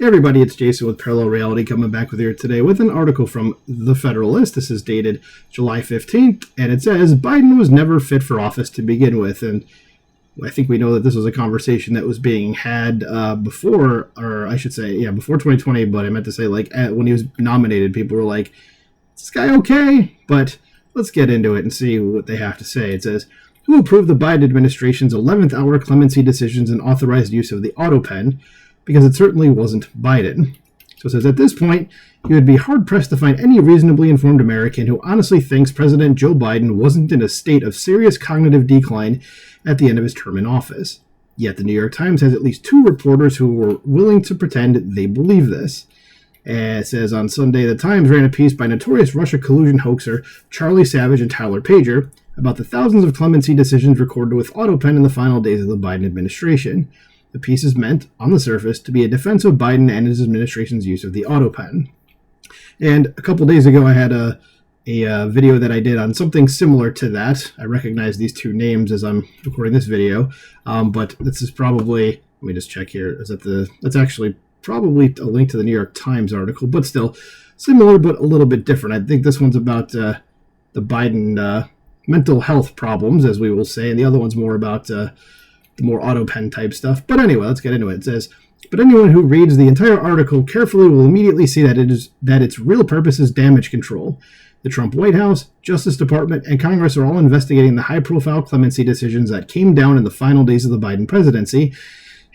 Hey everybody, it's Jason with Parallel Reality coming back with you today with an article from The Federalist. This is dated July 15th, and it says, Biden was never fit for office to begin with. And I think we know that this was a conversation that was being had before 2020, but I meant to say when he was nominated, people were like, is this guy okay? But let's get into it and see what they have to say. It says, who approved the Biden administration's 11th hour clemency decisions and authorized use of the auto pen? Because it certainly wasn't Biden. So it says, at this point, you would be hard-pressed to find any reasonably informed American who honestly thinks President Joe Biden wasn't in a state of serious cognitive decline at the end of his term in office. Yet the New York Times has at least two reporters who were willing to pretend they believe this. It says, on Sunday, the Times ran a piece by notorious Russia collusion hoaxer Charlie Savage and Tyler Pager about the thousands of clemency decisions recorded with AutoPen in the final days of the Biden administration. The piece is meant, on the surface, to be a defense of Biden and his administration's use of the auto pen. And a couple days ago, I had a video that I did on something similar to that. I recognize these two names as I'm recording this video, but this is probably, let me just check here. That's actually probably a link to the New York Times article, but still similar, but a little bit different. I think this one's about the Biden mental health problems, as we will say, and the other one's more about the more auto pen type stuff. But anyway, let's get into it. It says, but anyone who reads the entire article carefully will immediately see that its real purpose is damage control. The Trump White House, Justice Department, and Congress are all investigating the high-profile clemency decisions that came down in the final days of the Biden presidency,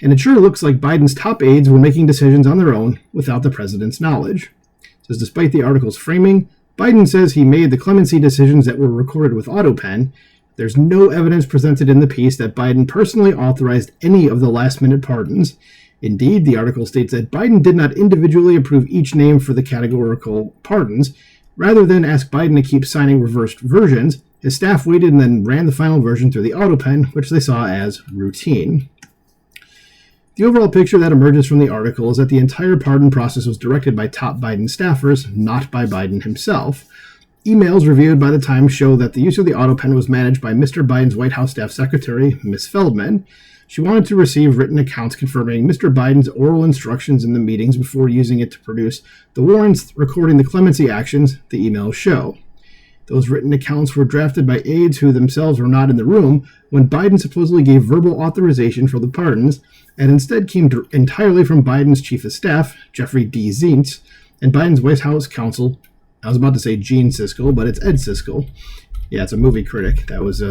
and it sure looks like Biden's top aides were making decisions on their own without the president's knowledge. It says, despite the article's framing, Biden says he made the clemency decisions that were recorded with AutoPen. There's no evidence presented in the piece that Biden personally authorized any of the last-minute pardons. Indeed, the article states that Biden did not individually approve each name for the categorical pardons. Rather than ask Biden to keep signing reversed versions, his staff waited and then ran the final version through the AutoPen, which they saw as routine. The overall picture that emerges from the article is that the entire pardon process was directed by top Biden staffers, not by Biden himself. Emails reviewed by the Times show that the use of the AutoPen was managed by Mr. Biden's White House staff secretary, Ms. Feldman. She wanted to receive written accounts confirming Mr. Biden's oral instructions in the meetings before using it to produce the warrants recording the clemency actions, the emails show. Those written accounts were drafted by aides who themselves were not in the room when Biden supposedly gave verbal authorization for the pardons, and instead came entirely from Biden's chief of staff, Jeffrey D. Zients, and Biden's White House counsel. I was about to say Gene Siskel, but it's Ed Siskel. Yeah, it's a movie critic. That was,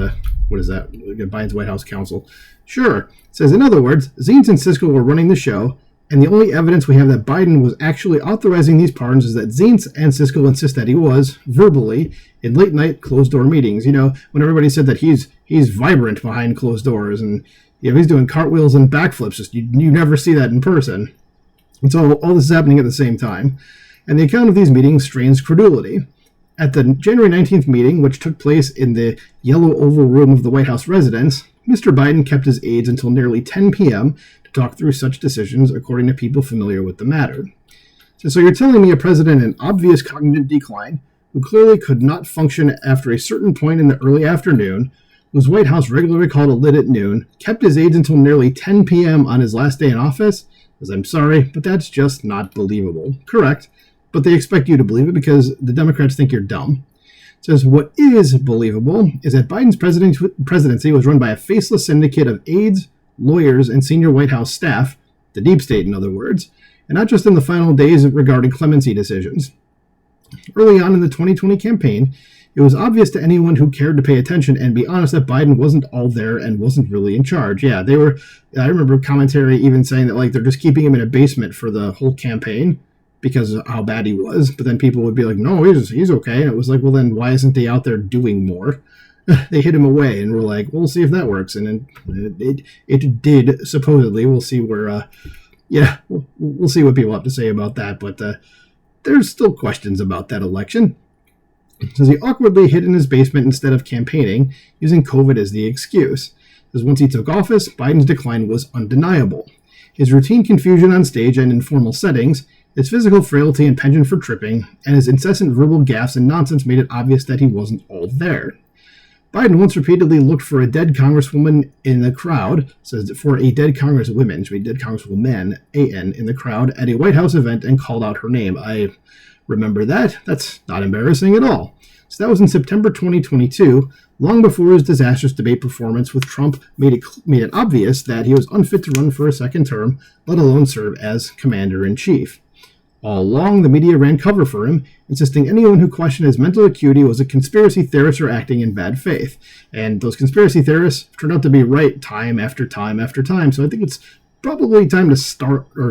what is that? Biden's White House counsel. Sure. It says, in other words, Zients and Siskel were running the show, and the only evidence we have that Biden was actually authorizing these pardons is that Zients and Siskel insist that he was, verbally, in late-night closed-door meetings. You know, when everybody said that he's vibrant behind closed doors, and he's doing cartwheels and backflips. Just you never see that in person. And so all this is happening at the same time. And the account of these meetings strains credulity. At the January 19th meeting, which took place in the Yellow Oval Room of the White House residence, Mr. Biden kept his aides until nearly 10 p.m. to talk through such decisions, according to people familiar with the matter. So you're telling me a president in obvious cognitive decline, who clearly could not function after a certain point in the early afternoon, whose White House regularly called a lid at noon, kept his aides until nearly 10 p.m. on his last day in office? Because I'm sorry, but that's just not believable. Correct. But they expect you to believe it because the Democrats think you're dumb. It says, what is believable is that Biden's presidency was run by a faceless syndicate of aides, lawyers, and senior White House staff, the deep state in other words, and not just in the final days regarding clemency decisions. Early on in the 2020 campaign, it was obvious to anyone who cared to pay attention and be honest that Biden wasn't all there and wasn't really in charge. Yeah, I remember commentary even saying that they're just keeping him in a basement for the whole campaign because of how bad he was. But then people would be like, no, he's okay. And it was like, well, then why isn't he out there doing more? They hid him away, and we're like, we'll see if that works. And it did, supposedly. We'll see where, we'll see what people have to say about that. But there's still questions about that election. It says he awkwardly hid in his basement instead of campaigning, using COVID as the excuse. Because once he took office, Biden's decline was undeniable. His routine confusion on stage and in formal settings, his physical frailty and penchant for tripping, and his incessant verbal gaffes and nonsense made it obvious that he wasn't all there. Biden once repeatedly looked for a dead congresswoman in the crowd, says for a dead congresswoman, should be dead congresswoman, A-N, in the crowd at a White House event and called out her name. I remember that. That's not embarrassing at all. So that was in September 2022, long before his disastrous debate performance with Trump made it obvious that he was unfit to run for a second term, let alone serve as commander-in-chief. All along, the media ran cover for him, insisting anyone who questioned his mental acuity was a conspiracy theorist or acting in bad faith. And those conspiracy theorists turned out to be right time after time after time. So I think it's probably time to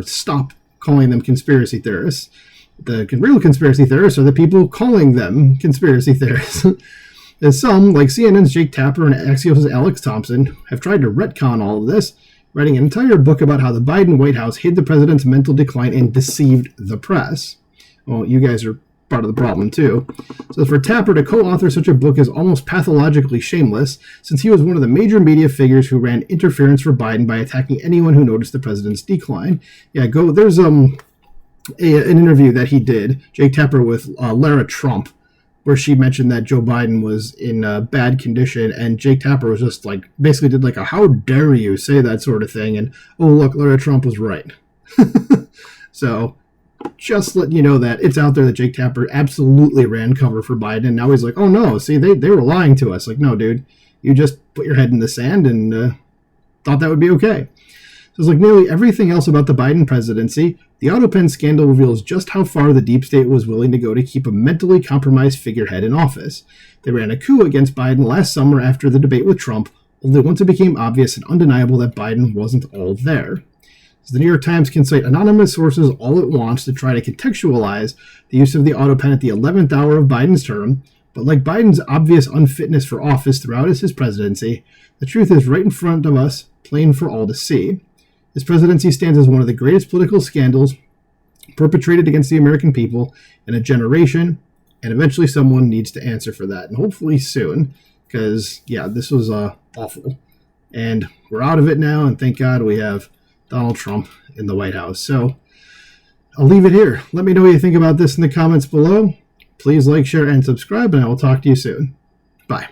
stop calling them conspiracy theorists. The real conspiracy theorists are the people calling them conspiracy theorists. As some, like CNN's Jake Tapper and Axios' Alex Thompson, have tried to retcon all of this, writing an entire book about how the Biden White House hid the president's mental decline and deceived the press. Well, you guys are part of the problem, too. So for Tapper to co-author such a book is almost pathologically shameless, since he was one of the major media figures who ran interference for Biden by attacking anyone who noticed the president's decline. Yeah, there's an interview that he did, Jake Tapper, with Lara Trump, where she mentioned that Joe Biden was in bad condition, and Jake Tapper was just basically did a how dare you say that sort of thing, and oh look, Lara Trump was right. So just letting you know that it's out there that Jake Tapper absolutely ran cover for Biden, and now he's like, oh no, see, they were lying to us. No, dude, you just put your head in the sand and thought that would be okay. So it's like nearly everything else about the Biden presidency, the AutoPen scandal reveals just how far the deep state was willing to go to keep a mentally compromised figurehead in office. They ran a coup against Biden last summer after the debate with Trump, only once it became obvious and undeniable that Biden wasn't all there. As the New York Times can cite anonymous sources all it wants to try to contextualize the use of the AutoPen at the 11th hour of Biden's term, but like Biden's obvious unfitness for office throughout his presidency, the truth is right in front of us, plain for all to see. His presidency stands as one of the greatest political scandals perpetrated against the American people in a generation, and eventually someone needs to answer for that, and hopefully soon, because, yeah, this was awful. And we're out of it now, and thank God we have Donald Trump in the White House. So I'll leave it here. Let me know what you think about this in the comments below. Please like, share, and subscribe, and I will talk to you soon. Bye.